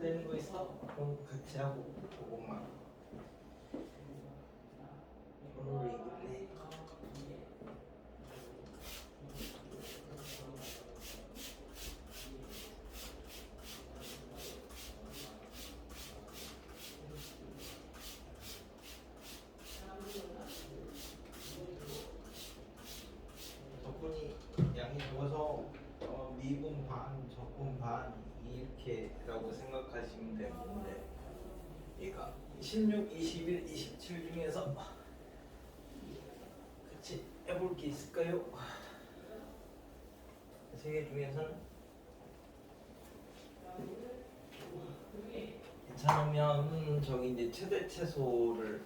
되는 거 있어? 그럼 같이 하고 그것만 오늘 이기네. 적분이 양이 적어서 미분 반, 적분 반 이렇게라고 생각하시면 되는데 얘가 16, 21, 27 중에서 같이 해볼 게 있을까요? 세 개 중에서는 괜찮으면 저기 이제 최대 최소를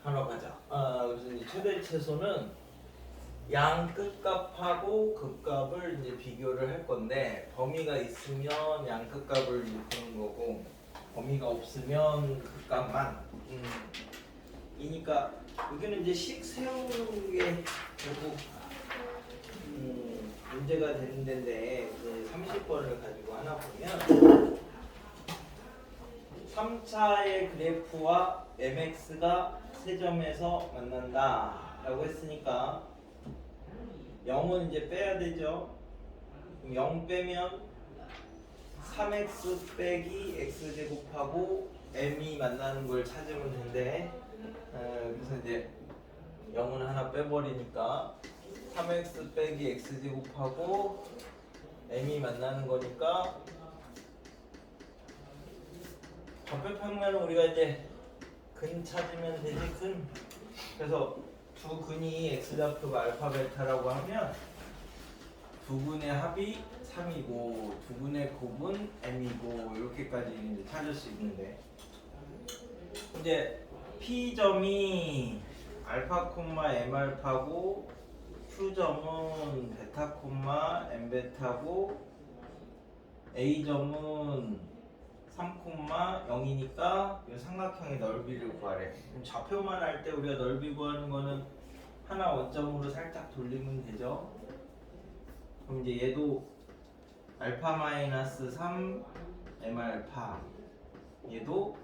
하러 가자. 그래서 이제 최대 최소는 양 끝값하고 극값을 이제 비교를 할 건데 범위가 있으면 양 끝값을 이제 푸는 거고 범위가 없으면 극값만. 이니까 여기는 이제 식 세우는 게 결국 문제가 되는 데인데 30번을 가지고 하나 보면 3차의 그래프와 mx가 세 점에서 만난다 라고 했으니까 0은 이제 빼야 되죠. 그럼 0 빼면 3x 빼기 x제곱하고 m이 만나는 걸 찾으면 된대. 그래서 이제 0은 하나 빼버리니까 3x 빼기 x제곱하고 m이 만나는 거니까 접합하면 우리가 이제 근 찾으면 되지. 근. 그래서 두 근이 x좌표 알파 베타라고 하면 두 근의 합이 3이고 두 근의 곱은 m이고 이렇게까지 이제 찾을 수 있는데 이제 P점이 알파 콤마 m 알파고 Q점은 베타 콤마 m 베타고 A점은 3 콤마 0이니까 이 삼각형의 넓이를 구하래. 그럼 좌표만 할 때 우리가 넓이 구하는 거는 하나 원점으로 살짝 돌리면 되죠. 그럼 이제 얘도 알파 마이너스 3 m 알파 얘도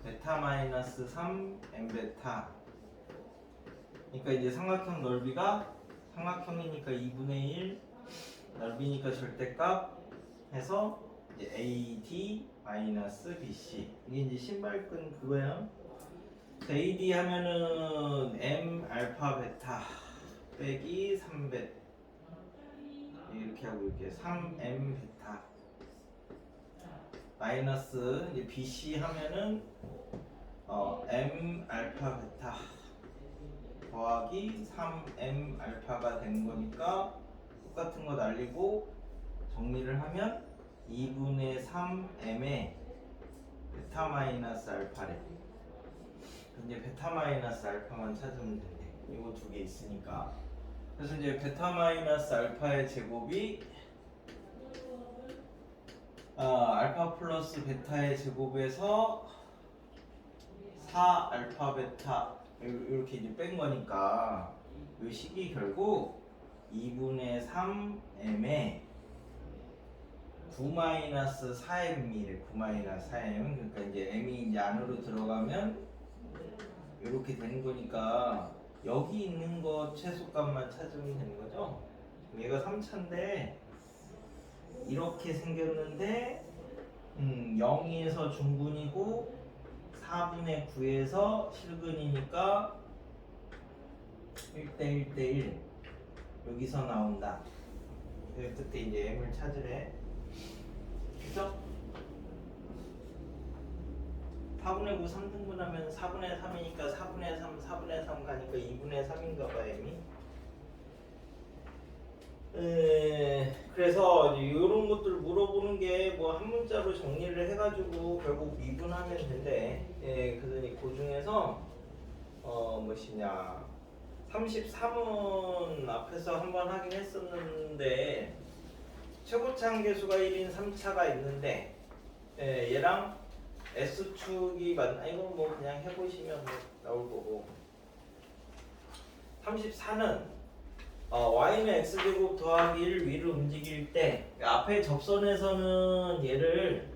베타 마이너스 3 m 베타. 그러니까 이제 삼각형 넓이가 삼각형이니까 2분의 1 넓이니까 절대값 해서 이제 AD 마이너스 BC 이게 이제 신발끈 그거야. AD 하면은 M 알파 베타 빼기 3베 이렇게 하고 이렇게 3M 베타 마이너스 이제 BC 하면은 M 알파 베타 더하기 3M 알파가 된 거니까 똑같은 거 날리고 정리를 하면 2분의 3m의 베타 마이너스 알파래. 이제 베타 마이너스 알파만 찾으면 된대. 이거 두 개 있으니까. 그래서 이제 베타 마이너스 알파의 제곱이 알파 플러스 베타의 제곱에서 4 알파 베타 이렇게 이제 뺀 거니까 이 식이 결국 2분의 3m의 9-4m이래. 9-4m. 그러니까 이제 m이 이제 안으로 들어가면 이렇게 되는 거니까 여기 있는 거 최소값만 찾으면 되는 거죠. 얘가 3차인데 이렇게 생겼는데 0에서 중근이고 4분의 9에서 실근이니까 1대 1대1 여기서 나온다. 그때 이제 m을 찾으래. 그죠? 4분의 9 3등분하면 4분의 3이니까 4분의 3, 4분의 3 가니까 2분의 3인가 봐, m이. 그래서 이런 것들 물어보는 게 뭐 한 문자로 정리를 해가지고 결국 미분하면 된대. 그러니 그 중에서 무엇이냐 33은 앞에서 한번 하긴 했었는데 최고차 한계수가 1인 3차가 있는데 얘랑 S축이 맞나? 이건 뭐 그냥 해보시면 뭐 나올 거고 34는 y는 x제곱 더하기 1 위로 움직일 때 앞에 접선에서는 얘를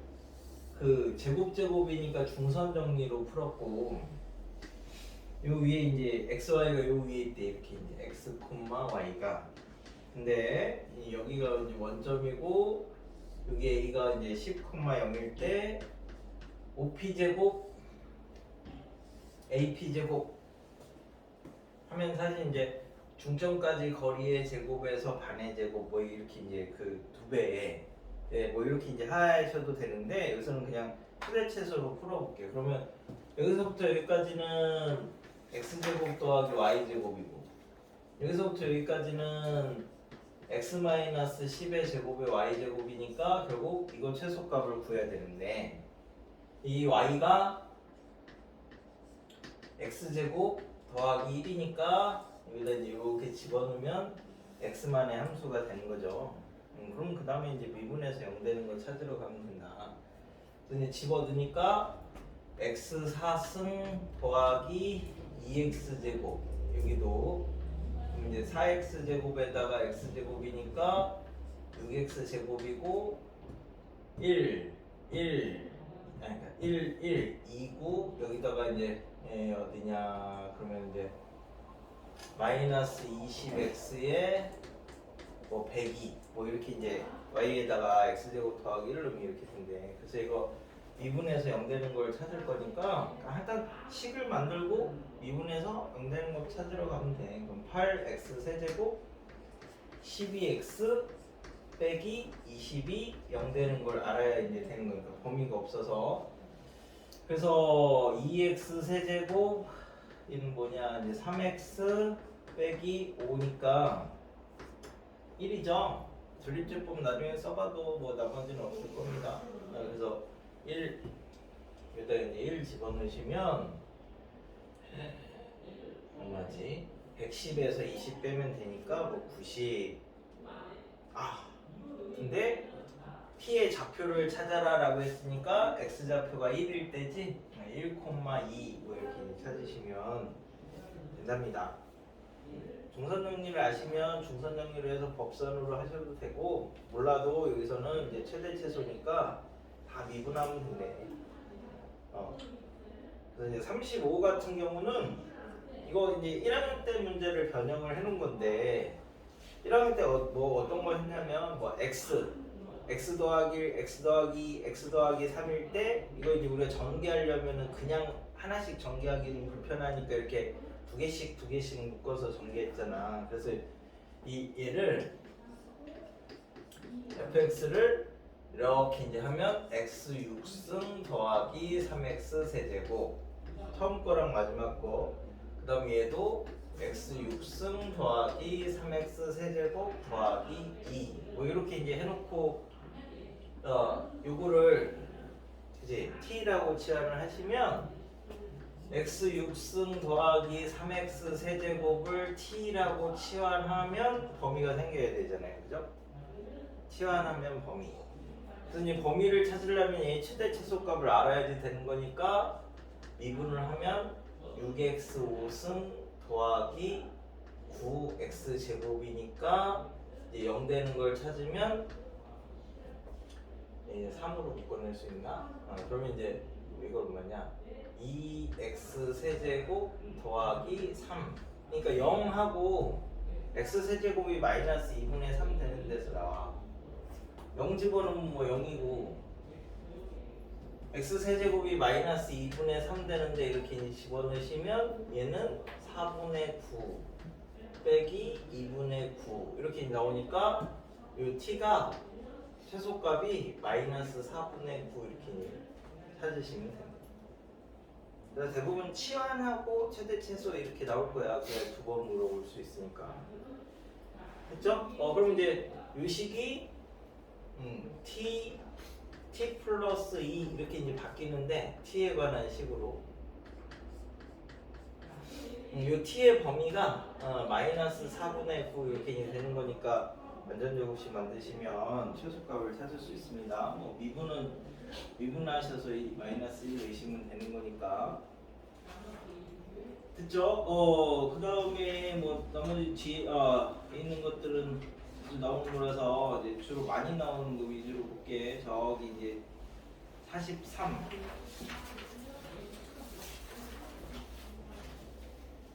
그 제곱이니까 중선 정리로 풀었고 요 위에 이제 xy가 요 위에 있대 이렇게 이제 x, y가 근데 여기가 이제 원점이고 여기 a가 이제 10,0일 때 OP 제곱 AP 제곱 하면 사실 이제 중점까지 거리의 제곱에서 반의 제곱 뭐 이렇게 이제 그 두 배에 네, 뭐 이렇게 이제 하셔도 되는데 여기서는 그냥 최대체수로 풀어볼게요. 그러면 여기서부터 여기까지는 x제곱 더하기 y제곱이고 여기서부터 여기까지는 x-10의 제곱의 y제곱이니까 결국 이거 최소값을 구해야 되는데 이 y가 x제곱 더하기 1이니까 여기다 이제 이렇게 집어넣으면 x만의 함수가 되는 거죠. 그럼 그 다음에 이제 미분에서 0 되는 걸 찾으러 가면 된다. 그래서 이제 집어넣으니까 x 4승 더하기 2x제곱 여기도 그럼 이제 4x제곱에다가 x제곱이니까 6x제곱이고 1 2고 여기다가 이제 어디냐 그러면 이제 마이너스 20x에 뭐 102 뭐 이렇게 이제 y에다가 x제곱 더하기 1로 이렇게 된대. 그래서 이거 미분에서 0 되는 걸 찾을 거니까 일단 식을 만들고 미분에서 0 되는 거 찾으러 가면 돼. 그럼 8x 세제곱 12x 빼기 20이 0 되는 걸 알아야 이제 되는 거니까 범위가 없어서 그래서 2x 세제곱 이는 뭐냐 이제 3x 빼기 5니까 1이죠. 전립제법 나중에 써봐도 뭐 나머지는 없을 겁니다. 그래서 1 여기다 이제 1 집어넣으시면 얼마지? 110에서 20 빼면 되니까 뭐 90. 근데 t의 좌표를 찾아라 라고 했으니까 x좌표가 1일 때지 1,2 뭐 이렇게 찾으시면 된답니다. 중선 정리를 아시면 중선 정리를 해서 법선으로 하셔도 되고 몰라도 여기서는 이제 최대 최소니까 다 미분하면 된대. 그래서 이제 35 같은 경우는 이거 이제 1학년 때 문제를 변형을 해놓은 건데 1학년 때 뭐 어떤 걸 했냐면 뭐 x 더하기 1, x 더하기 2, x 더하기 3일 때 이거 이제 우리가 전개하려면은 그냥 하나씩 전개하기는 불편하니까 이렇게 두 개씩 묶어서 전개했잖아. 그래서 이 얘를 fx를 이렇게 이제 하면 x 6승 더하기 3x 세제곱 처음 거랑 마지막 거. 그다음 얘도 x 6승 더하기 3x 세제곱 더하기 2. 뭐 이렇게 이제 해놓고 요거를 이제 t라고 치환을 하시면 x 6승 더하기 3x 세제곱을 t라고 치환하면 범위가 생겨야 되잖아요. 그죠? 치환하면 범위. 그래서 이제 범위를 찾으려면 얘 최대 최소값을 알아야지 되는 거니까 미분을 하면 6x 5승 더하기 9x 제곱이니까 이제 0 되는 걸 찾으면 이제 3으로 묶어낼 수 있나? 그러면 이제 이걸 뭐냐? 2x 세제곱 더하기 3. 그러니까 0하고 x 세제곱이 마이너스 2분의 3 되는 데서 나와. 0 집어넣으면 뭐 0이고 x 세제곱이 마이너스 2분의 3 되는데 이렇게 집어넣으시면 얘는 4분의 9 빼기 2분의 9 이렇게 나오니까 이 t가 최소값이 마이너스 4분의 9 이렇게 찾으시면 됩니다. 그래서 대부분 치환하고 최대 최소 이렇게 나올 거야. 그냥 두 번 물어볼 수 있으니까. 됐죠? 그럼 이제 이 식이 t 플러스 2 이렇게 이제 바뀌는데 t에 관한 식으로 이 t의 범위가 마이너스 4분의 9 이렇게 이제 되는 거니까 완전 제곱식 만드시면 최소값을 찾을 수 있습니다. 뭐 미분하셔서 이 마이너스 1 넣으시면 되는 거니까. 됐죠? 그 다음에 뭐 나머지 뒤에 있는 것들은 나오는 거라서 이제 주로 많이 나오는 거 위주로 볼게. 저기 이제 43.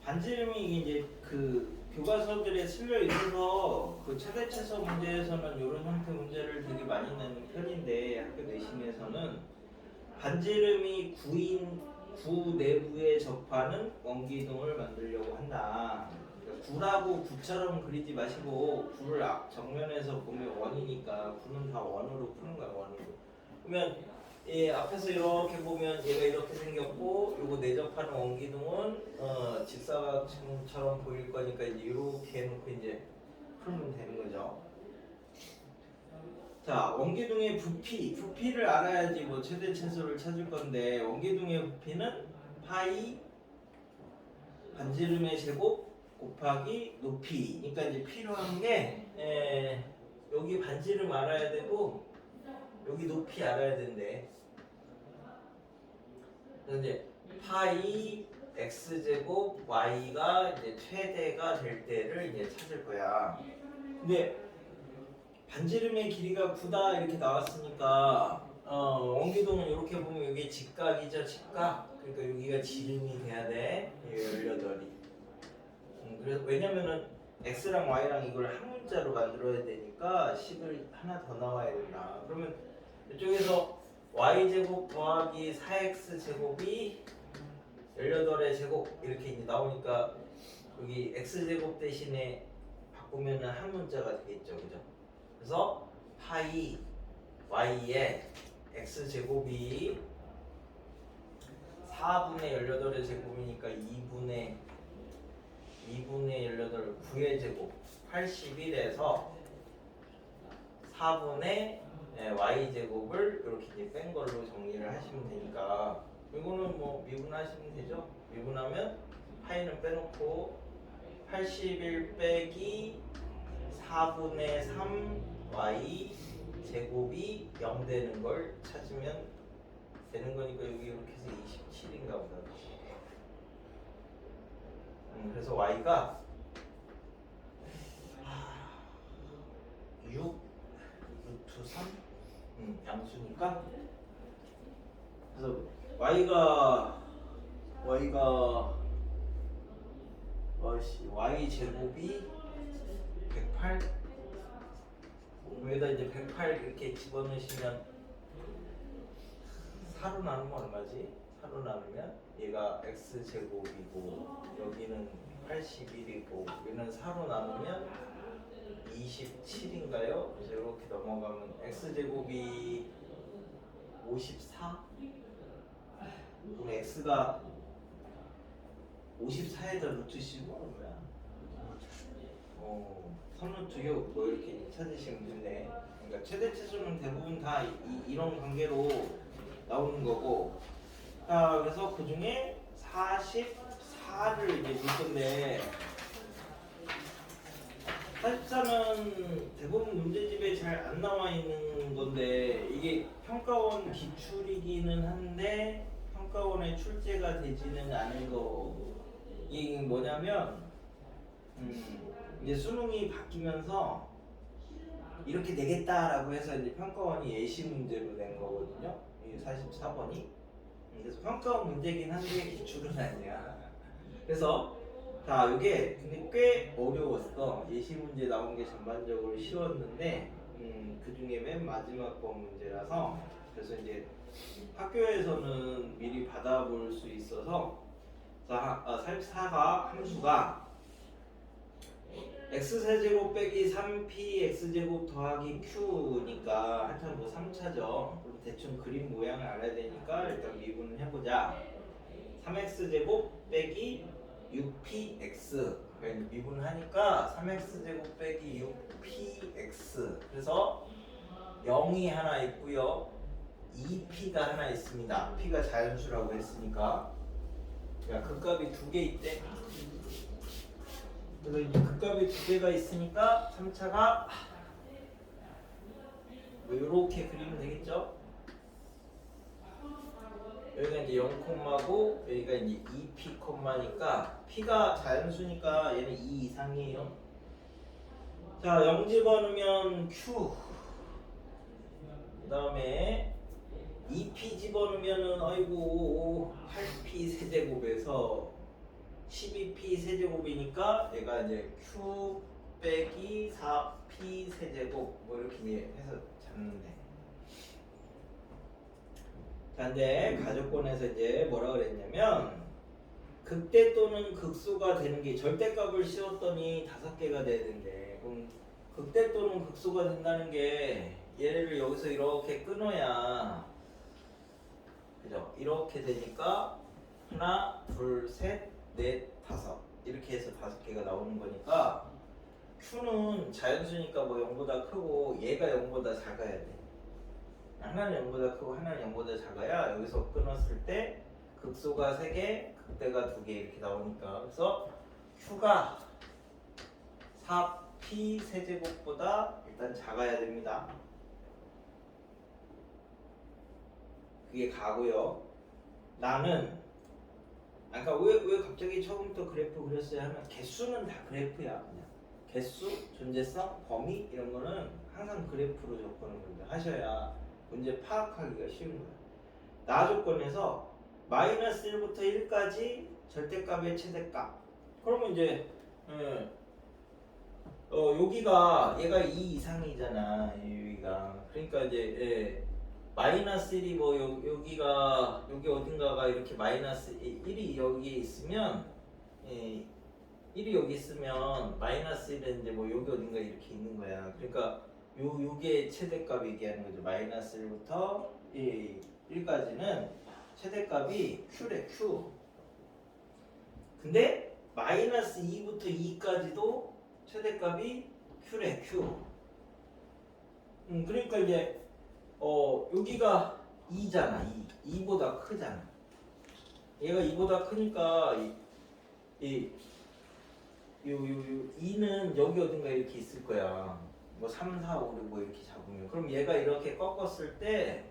반지름이 이제 그 교과서들에 실려 있어서 그 최대 최소 문제에서는 이런 형태 문제를 되게 많이 내는 편인데 학교 내신에서는 반지름이 9 내부에 접하는 원기둥을 만들려고 한다. 그러니까 9라고 9처럼 그리지 마시고 9를 정면에서 보면 원이니까 9는 다 원으로 푸는 거야, 원으로. 그러면 앞에서 이렇게 보면 얘가 이렇게 생겼고 요거 내접하는 원기둥은 직사각형처럼 보일 거니까 이제 이렇게 해놓고 이제 풀면 되는 거죠. 자, 원기둥의 부피를 알아야지 뭐 최대 최소를 찾을 건데 원기둥의 부피는 파이 반지름의 제곱 곱하기 높이. 그러니까 이제 필요한 게 여기 반지름 알아야 되고 여기 높이 알아야 된대. 그래서 이제 파이 x제곱 y가 이제 최대가 될 때를 이제 찾을 거야. 근데 반지름의 길이가 9다 이렇게 나왔으니까 원기둥은 이렇게 보면 여기 직각이죠, 직각. 그러니까 여기가 지름이 돼야 돼. 18이. 그래서 왜냐면은 x랑 y랑 이걸 한 문자로 만들어야 되니까 식을 하나 더 나와야 된다. 그러면 이쪽에서 y제곱 더하기 4x제곱이 18의 제곱 이렇게 이제 나오니까 여기 x제곱 대신에 바꾸면은 한 문자가 되겠죠, 그죠? 그래서 파이 y의 x제곱이 4분의 18의 제곱이니까 2분의 18 9의 제곱 81에서 4분의 y제곱을 이렇게 이제 뺀 걸로 정리를 하시면 되니까 이거는 뭐 미분하시면 되죠. 미분하면 파이는 빼놓고 81 빼기 4분의 3 y 제곱이 0 되는 걸 찾으면 되는 거니까 여기 이렇게 해서 27인가 보다. 그래서 y가 6 루트 3 양수니까 그래서 y가 y 제곱이 108 여기다 이제 108 이렇게 집어넣으시면 4로 나누면 얼마지? 4로 나누면 얘가 x 제곱이고 여기는 81이고 여기는 4로 나누면 27인가요? 그래서 이렇게 넘어가면 x 제곱이 54? 그럼 x가 54에다 루트 15는 뭐야? 3루트 6 뭐 이렇게 찾으시면 되네. 그러니까 최대 최소는 대부분 다 이런 관계로 나오는 거고. 자, 그래서 그 중에 44를 이제 볼 건데 44는 대부분 문제집에 잘 안 나와 있는 건데 이게 평가원 기출이기는 한데 평가원의 출제가 되지는 않은 거. 이게 뭐냐면 이제 수능이 바뀌면서 이렇게 되겠다라고 해서 이제 평가원이 예시 문제로 낸 거거든요. 이 44번이. 그래서 평가원 문제긴 한데 기출은 아니야. 그래서 자, 이게 근데 꽤 어려웠어. 예시 문제 나온 게 전반적으로 쉬웠는데 그 중에 맨 마지막 번 문제라서 그래서 이제 학교에서는 미리 받아볼 수 있어서 자, 44가 함수가 x세제곱 빼기 3p x제곱 더하기 q니까 한참 뭐 3차죠. 그럼 대충 그림 모양을 알아야 되니까 일단 미분을 해보자. 3x제곱 빼기 6px 미분을 하니까 3x제곱 빼기 6px 그래서 0이 하나 있고요 2p가 하나 있습니다. p가 자연수라고 했으니까 극값이 2개 있대. 그래서 이제 극값이 2개가 있으니까 3차가 뭐 이렇게 그리면 되겠죠. 여기가 이제 0콤마고 여기가 이제 2p 콤마니까 p가 자연수니까 얘는 2 이상이에요. 자, 0 집어넣으면 q 그 다음에 2p 집어넣으면은 아이고 8p 세제곱에서 12p 세제곱이니까 얘가 이제 q 빼기 4p 세제곱 뭐 이렇게 해서 잡는데. 자, 근데 가족권에서 이제 뭐라 그랬냐면 극대 또는 극소가 되는 게 절대값을 씌웠더니 5개가 돼야 된대. 그럼 극대 또는 극소가 된다는 게 얘를 여기서 이렇게 끊어야 그죠? 이렇게 되니까 하나, 둘, 셋, 넷, 다섯 이렇게 해서 5개가 나오는 거니까 Q는 자연수니까 뭐 0보다 크고 얘가 0보다 작아야 돼. 하나는 0보다 크고 하나는 0보다 작아야 여기서 끊었을 때 극소가 3개, 극대가 2개 이렇게 나오니까 그래서 Q가 4P 세제곱보다 일단 작아야 됩니다. 그게 가고요. 나는 아까 왜 갑자기 처음부터 그래프 그렸어야 하면 개수는 다 그래프야. 그냥 개수, 존재성, 범위 이런 거는 항상 그래프로 접근을 먼저 하셔야 문제 파악하기가 쉬운 거야. 나 조건에서 마이너스 1부터 1까지 절대값의 최대값. 그러면 이제 여기가 얘가 2 이상이잖아. 여기가. 그러니까 이제 마이너스 1이 뭐 여기가 여기 어딘가가 이렇게 마이너스 1이 여기에 있으면 1이 여기 있으면 마이너스 1은 이제 뭐 여기 어딘가 이렇게 있는 거야. 그러니까 요게 최대값 얘기하는 거죠. 마이너스 1부터 1까지는 최대값이 Q래 Q. 근데 마이너스 2부터 2까지도 최대값이 Q래 Q. 그러니까 이제 여기가 2잖아. 2보다 크잖아. 얘가 2보다 크니까 이 2는 여기 어딘가 이렇게 있을 거야. 뭐 3, 4, 5, 6 뭐 이렇게 잡으면. 그럼 얘가 이렇게 꺾었을 때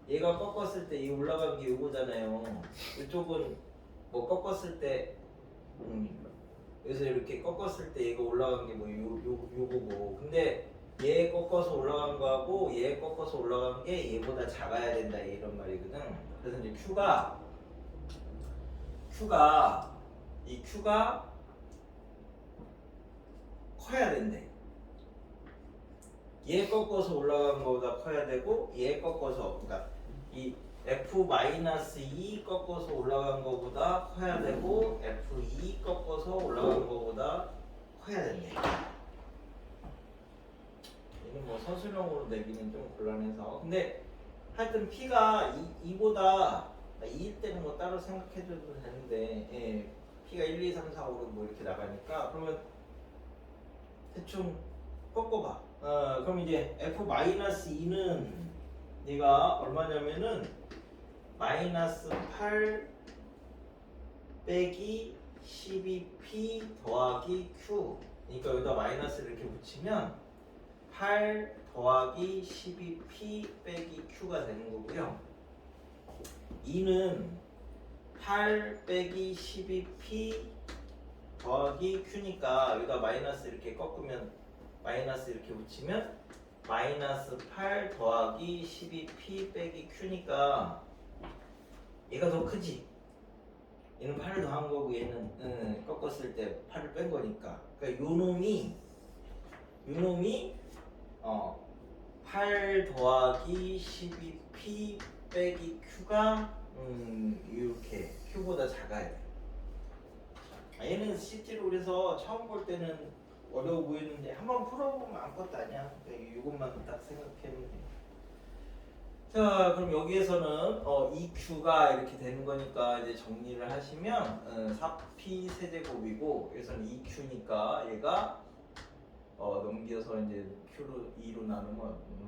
이 올라간 게 요거잖아요. 이쪽은 뭐 꺾었을 때 여기서 이렇게 꺾었을 때 얘가 올라간 게 뭐 요거고. 근데 얘 꺾어서 올라간 거하고 얘 꺾어서 올라간 게 얘보다 작아야 된다 이런 말이거든. 그래서 이제 Q가 커야 된대. 얘 꺾어서 올라간 거보다 커야 되고 얘 꺾어서 그러니까 이 F-2 꺾어서 올라간 거보다 커야 되고 F2 꺾어서 올라간 거보다 커야 된대. 얘는 뭐 서술형으로 내기는 좀 곤란해서 근데 하여튼 P가 2보다 2일 때는 뭐 따로 생각해줘도 되는데 P가 1, 2, 3, 4, 5, 6 뭐 이렇게 나가니까 그러면 대충 꺾어봐. 그럼 이제 F-2는 얘가 얼마냐면은 마이너스 8 빼기 12p 더하기 q. 그러니까 여기다 마이너스를 이렇게 붙이면 8 더하기 12p 빼기 q가 되는 거고요. 2는 8 빼기 12p 더하기 q니까 여기다 마이너스 이렇게 꺾으면 마이너스 이렇게 붙이면 마이너스 8 더하기 12p 빼기 q니까 얘가 더 크지? 얘는 8을 더한 거고 얘는 꺾었을 때 8을 뺀 거니까 그러니까 요놈이 8 더하기 12p 빼기 q가 이렇게 q보다 작아야 돼. 얘는 실제로 그래서 처음 볼 때는 어려워 보이는데 한번 풀어보면 아무것도 아니야. 이것만 딱 생각해보면 돼. 자, 그럼 여기에서는 EQ가 이렇게 되는 거니까 이제 정리를 하시면 4P 세제곱이고 여기서는 EQ니까 얘가 넘겨서 이제 Q로 2로 나누면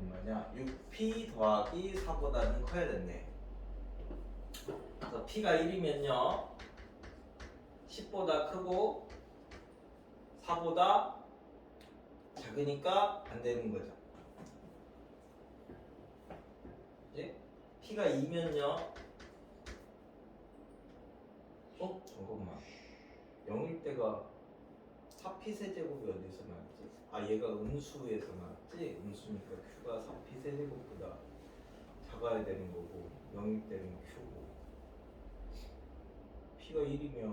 뭐냐 6P 더하기 4보다는 커야 된대. 그래서 P가 1이면요 10보다 크고 4보다 작으니까 안 되는 거죠. 이제 P가 2면요. 잠깐만. 0일 때가 4P 세제곱이 어디서 나왔지? 얘가 음수에서 나왔지? 음수니까 Q가 4P 세제곱보다 작아야 되는 거고 0일 때는 Q고 P가 1이면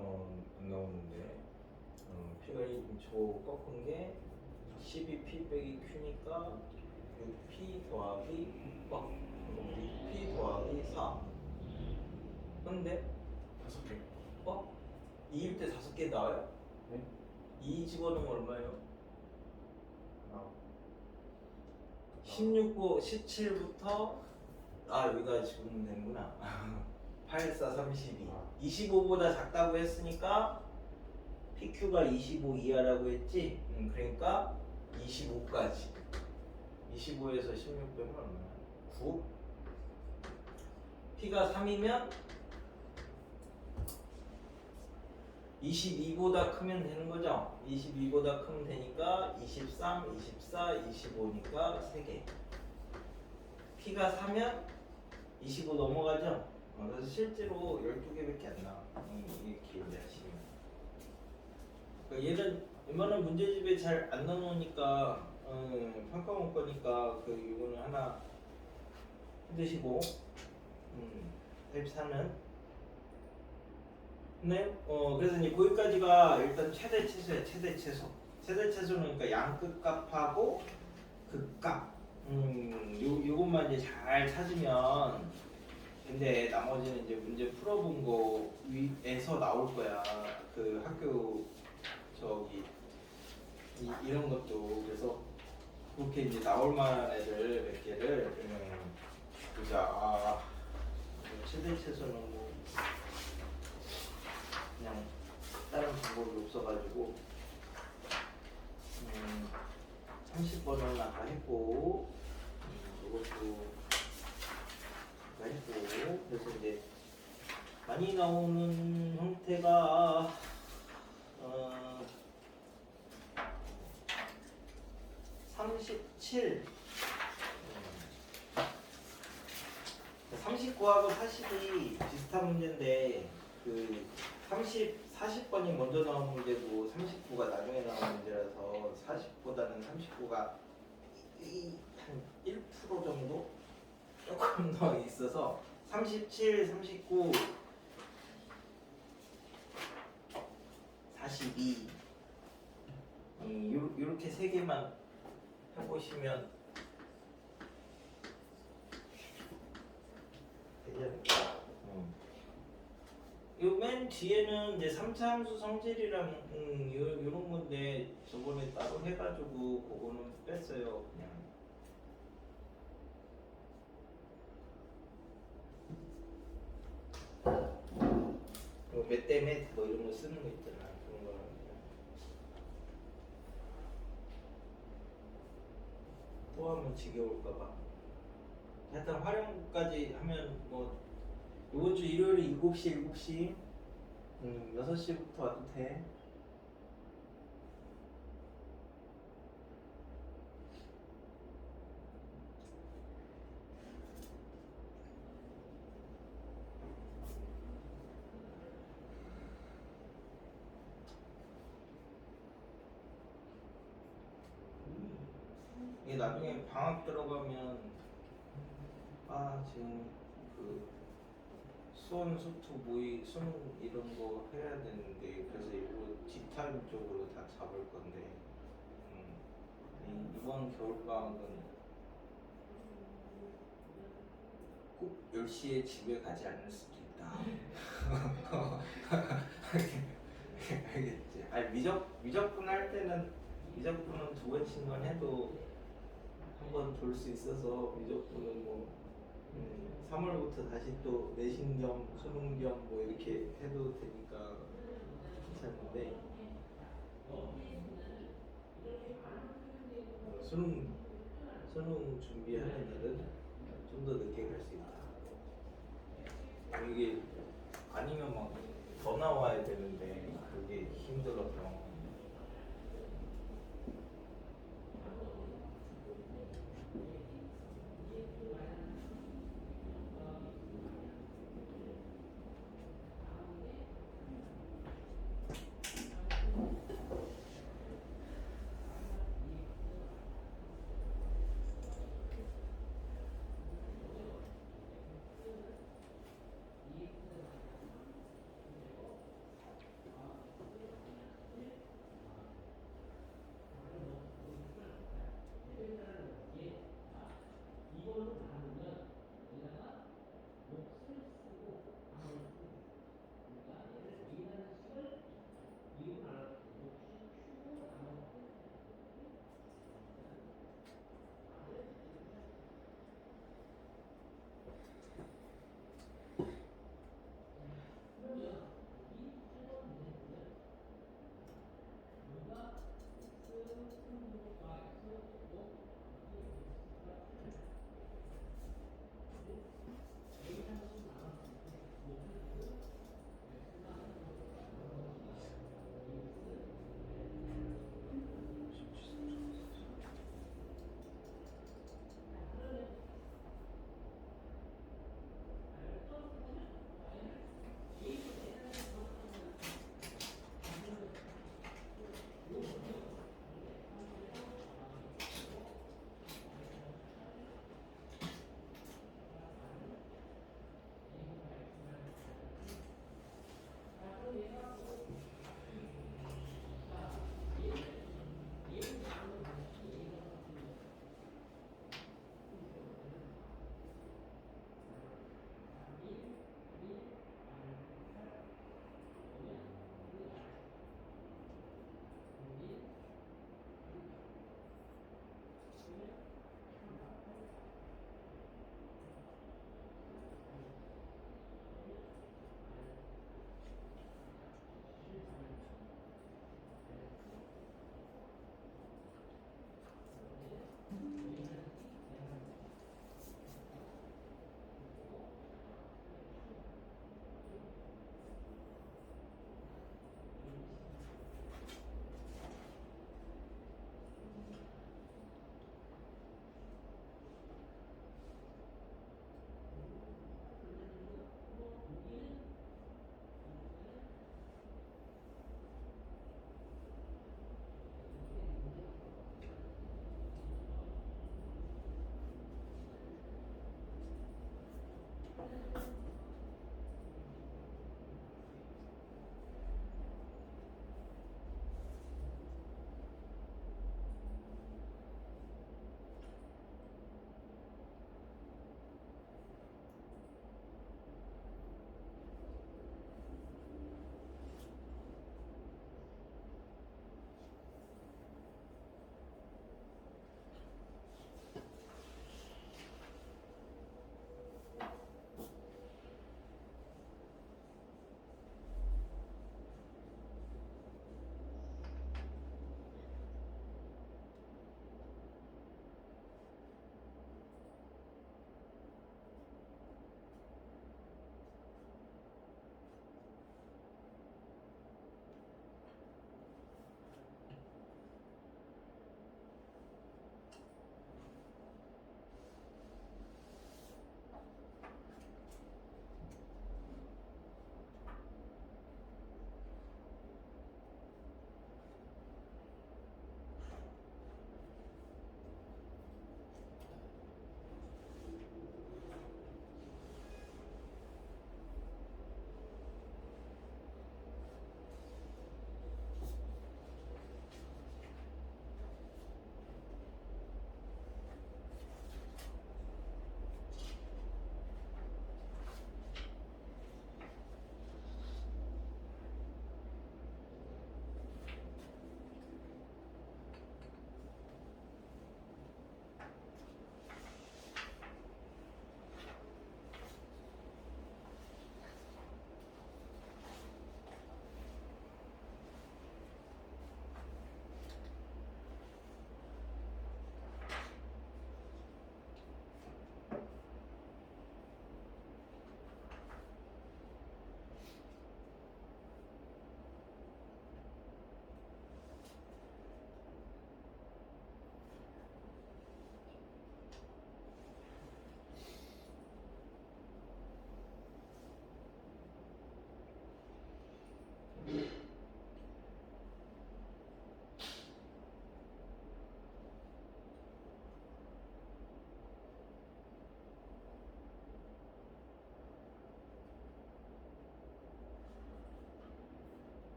안 나오는데 P가 1이면 저 꺾은 게 12P 빼기 Q니까 6P 더하기 P 더하기 4 근데 5개. 2일 때 5개 나와요? 네? 2 집어넣으면 얼마예요? 아, 16고 17부터 여기다 집어넣으면 되는구나 8, 4, 32 25보다 작다고 했으니까 PQ가 25 이하라고 했지? 그러니까 25까지 25에서 16 빼면 얼마야? 9 P가 3이면 22보다 크면 되는 거죠? 22보다 크면 되니까 23, 24, 25니까 3개 P가 4면 25 넘어가죠? 그래서 실제로 12개밖에 안 나와 이렇게 얘기하시면 그러니까 얘는 웬만한 문제집에 잘 안 나오니까 평가원 거니까 이거는 하나 해두시고 타입 4는 네? 그래서 이제 거기까지가 일단 최대 최소야 최대 최소 최대 최소는 그러니까 양끝 값하고 극값 요것만 이제 잘 찾으면 근데 나머지는 이제 문제 풀어본 거 위에서 나올 거야 그 학교 이런 것도 그래서 그렇게 이제 나올 만한 애들 몇 개를 보자 최대 최소는 뭐 그냥 다른 방법이 없어가지고 30번은 아까 했고 이것도 아까 했고 그래서 이제 많이 나오는 형태가 37 39하고 40이 비슷한 문제인데 40번이 먼저 나온 문제고 39가 나중에 나온 문제라서 40보다는 39가 한 1% 정도 조금 더 있어서 37, 39, 42 이렇게 세 개만 해보시면 되지 않을까? 요 맨 뒤에는 이제 3차 함수 성질이랑 요런 건데 저번에 따로 해가지고 그거는 뺐어요 그냥. 몇 대 몇 뭐 이런 거 쓰는 거 있잖아 그런 거는 그냥. 또 하면 지겨울까봐. 하여튼 활용까지 하면 뭐 이번 주 일요일에 7시 6시부터 와도 돼. 이게 나중에 방학 들어가면 지금 수원 수투 모의 수능 이런 거 해야 되는데 그래서 이거 뒷타임 쪽으로 다 잡을 건데 이번 겨울방학은 꼭 10시에 집에 가지 않을 수도 있다. 알겠지? 미적분 할 때는 미적분은 2번 친 건 해도 한 번 돌 수 있어서 미적분은 뭐 3월부터 다시 또 내신 겸 수능 겸 뭐 이렇게 해도 되니까 괜찮은데 수능 준비하는 애는 좀 더 늦게 갈 수 있다. 이게 아니면 막 더 나와야 되는데 그게 힘들어서